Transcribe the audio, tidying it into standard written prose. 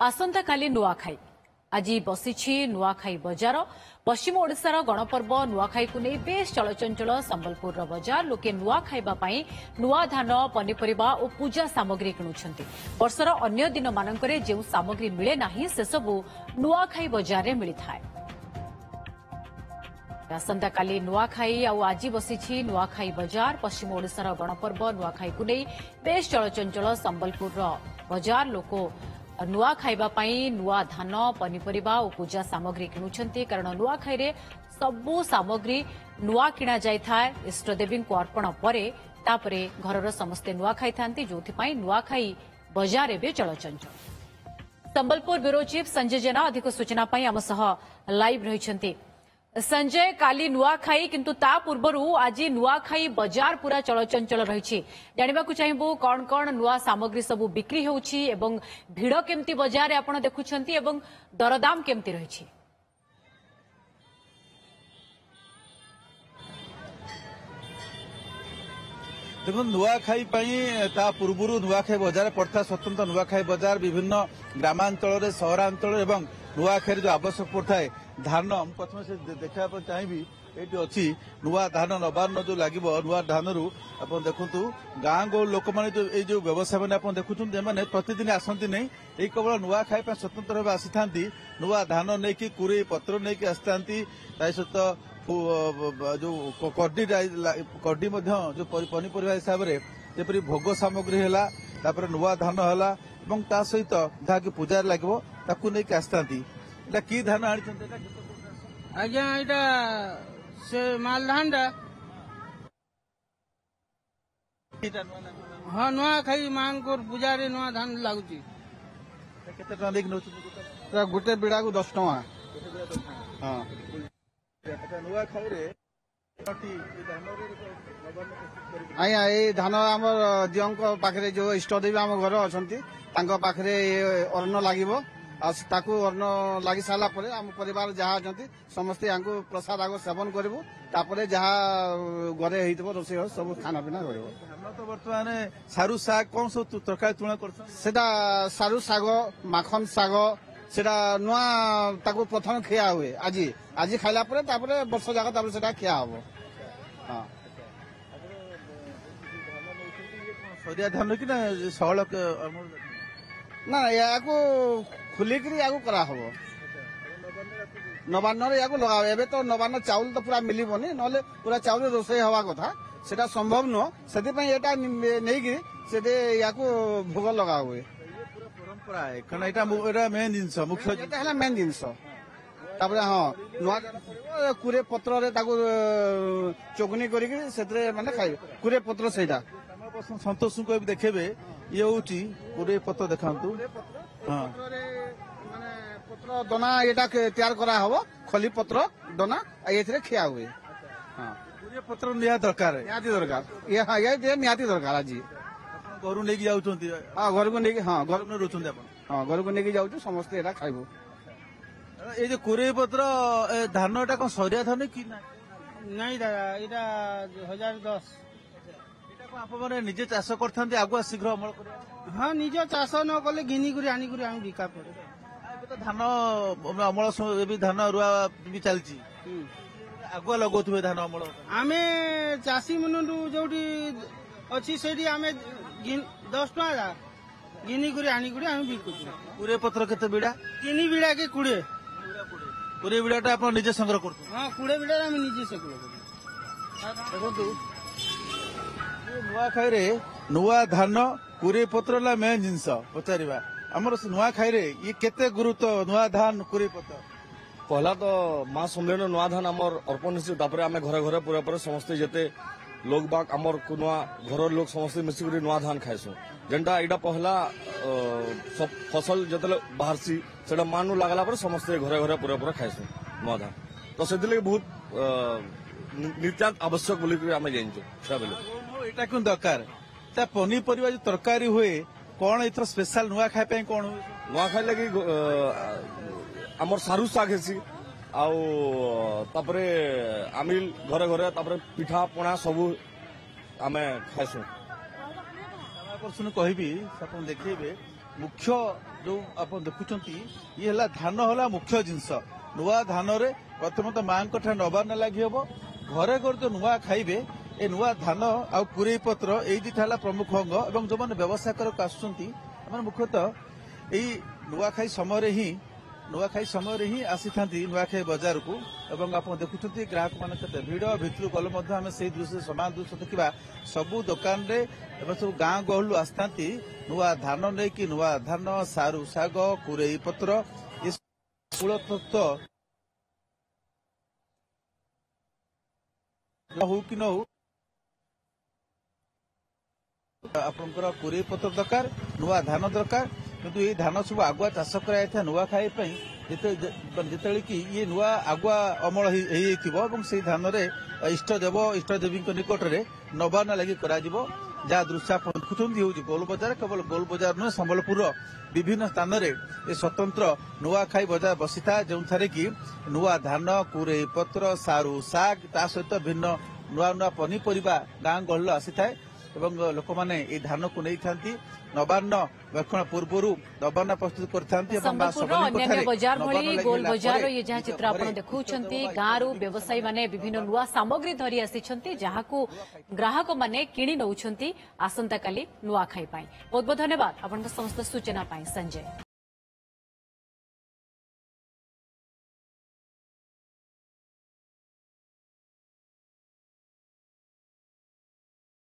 आसंता काली नुआखाई आज बसी नुआखाई बजार पश्चिम ओडिशार गणपर्व नुआखाई को नहीं बेस चलचंचल संबलपुर बजार लोके नुआ खाइबा पई नुआ धान पनीपरिबा और पूजा सामग्री किणुछंती। वर्षर अन्य दिन मानकरे जे सामग्री मिले नाही से सबु नुआखाई बजार रे मिली थाए। आसंता काली नुआखाई आज बसी नुआखाई बजार पश्चिम ओडिशार गणपर्व नुआखाई को नहीं बेस चलचंचल संबलपुर बजार लोक नुआ खाइबा पई नुआ धान पनीपरिबा और पूजा सामग्री किणुछंती कारण नुआखाई रे सबु सामग्री नुआ किणा जाय थाए। इष्टदेवी को अर्पण परे तापरे घरर समस्ते नुआ खाई थांती जोथि पई नुआखाई बजार रे चलचंचल। संबलपुर ब्यूरो चीफ संजय जेना अधिक सूचना पई आम सह लाइव रहिछंती। संजय काली नुआखाई किंतु ता पूर्वरु आज नुआखाई बजार पूरा चलचंचल रही जानवा चाहबू कौन कौन नुआ सामग्री सबू बिक्री होउछि एवं भिड़ केमती बजार रे आपण देखुछंती एवं दरदाम केमती रही। देखो नुआखाई ता पूर्व नुआखाई बजार पड़ता स्वतंत्र नुआखाई बजार विभिन्न ग्रामांचल सहरांचल एवं नुआखाई जो आवश्यक पड़ता है धान प्रथम से देखा चाहिए ये अच्छी नुआ धान नवान्न जो लगे नुआ धान रु आप देखु गाँ गो लोक मैंने जो व्यवसाय मैंने आप देखुं प्रतिदिन आसती नहीं ये केवल नुआखाई स्वतंत्र भाव आसी था नुआ धान नहीं कि कुरे पत्र नहीं कि आसी था सहित जो कड्डी जो पनीपरिया हिसाब से जपरी भोग सामग्री है नुआ धान है सहित जहाँकि पूजा लगे ताकू नहीं आसी था कि धान आज्ञा से मालधान हाँ नुआ खाई मान को पूजा रे नुआ धान लगुची गोटे बिड़ा को 10 टका। हाँ नुआ खाई रे आज्ञा ये धान आम दियों पाखे जो इष्टदेवी आम घर अच्छा पाखे अन्न लगे ताकू अन्न लगी सारा आम परिवार जहाँ अच्छा समस्ते यहाँ प्रसाद आग सेवन करूँ जहाँ घरे रोषे सब खाना पीना कर बर्तमान सारू साग कौन सब तरकारी तुलना कर सारू साग माखन साग सेटा नुआ ताकू प्रथम खिया हुए आज आज खाइला वर्ष जाक खिया हम। हाँ सरिया धान कि ना शहल ना या खुलिक करा नवान्न या लगा एबे तो नवान्न चाउल तो पूरा मिलबनी नले पूरा चाउल रोषे हवा कथा सेटा संभव नुह से या भोग लगा हुए परंपरा है कारण एटा मेन जिनस मुख्य मेन जिनस हाँ नुआ कुरे पत्र रे ताकू चोगनी करके माने खाइबे कुरे पत्र सेटा संतोष को देखेबे ये होची कुरे पत्र देखांतु हाँ पत्र दना एटा तैयार करा हबो खली पत्र दना एथरे खिया हुए। हाँ कुरे पत्र निया दरकार ये हाँ ये नियाती दरकार आज घर नहीं जाउछंती। हाँ घर को नहीं हाँ घर में रोचंती अपन हाँ घर को नहीं जाउछु समस्त एटा खाइबो। ये जो कुरे पत्र धान एटा कोन सरिया धान कि नहीं दादा एटा 1010 आप निजे चाष करते आगुआ शीघ्र अमल कर हाँ निज चाष न कले घिनी आनी बिका पड़े तो धान अमल धान रुआ भी चलती आगुआ लगुवे धान अमल आम चाषी मन जो अच्छी से 10 टका घिनी आनी बिकुचु। कुरे पत्र केते बिड़ा 3 बिड़ा के 20 कुरे बिड़ाटा आप निजे संग्रह कर हाँ 20 बिड़ा आम निजे संग्रह कर नुआखाई रे नुआ धान कुरे पत्र ला मेन जिनस पचारिबा हमर नुआखाई रे ये केते गुरुत्व नुआ धान कुरे पत्र पहला तो माँ सम्मेलन नुआ धान आमर अर्पण हिस्से आम घरे घरे पूरा पूरा समस्ते जेते लोग बाग आमर नुआ घर लोग समस्ते मिसिक नुआ धान खाइसु जेनटा एटा पहला सब फसल जतले बाहरसी सेटा मानु लागला पर समस्ते घरे घरे पूरा पूरा खाइसु नुआ धान तो से बहुत नित्यात आवश्यक बोली आम जाइछु एटा क्यों दरकार पनीपरिया जो तरकारी हुए कौन एथर स्पेशल नुआ खाए पे कौन नुआ खाई लगी आमर सारू साग हेसी आउे आमिल घरे घरे पिठा पणा सबू आमे खाइसु कह देखे मुख्य जो आप देखुंती ये है धान है मुख्य जिनस नुआ धान प्रथम तो माँ नबार ना लगी हम घरे घर जो नुआ खाइबे ए नुआ धान आउ कुरई पत्र यही दुटा प्रमुख अंग और जो मैंने व्यवसाय करके आसुच्च मुख्यतः यही नुआखाई समय ही आसी था नुआखाई बजार को एवं आप देखुं ग्राहक मान भिड़ भितर गले आम से दृश्य समान दृश्य देखा सबू दुकान सब गाँ गहलू आसता नुआ धान नहीं कि नुआ धान सारू शाग कुरई पत्र कूल तत्व हो कि न हो आपंकर कुरई पत्र दरकार नुआ धान दरकार किंतु ये धान सब आगुआ चाष कर नुआखाई जिते कि ये नुआ आगुआ अमल से धान इष्टदेव इष्टदेवी निकट में नबाना लगी जहाँ दृश्य आप देखुंत हूँ गोल बजार केवल गोल बजार नुहे संबलपुर विभिन्न स्थान में स्वतंत्र नुआखाई बजार बसी था जो कि नुआ धान कुरई पत्र सारू शाग ता सहित भिन्न नुआ नुआ पनीपरिया गाँ गहल आसी था एवं लोक मैंने धान को नहीं था नवान्न वेक्षण पूर्व नवान्न प्रस्तुत कर बजार भली गोल बजार ये जहाँ चित्र आप देखुं गाँव व्यवसायी माने विभिन्न नुआ सामग्री धरी आसी जहाँ ग्राहक माने किणी नौछंती आसंता काली नुआखाई बहुत बहुत धन्यवाद आपन समस्त सूचना संजय।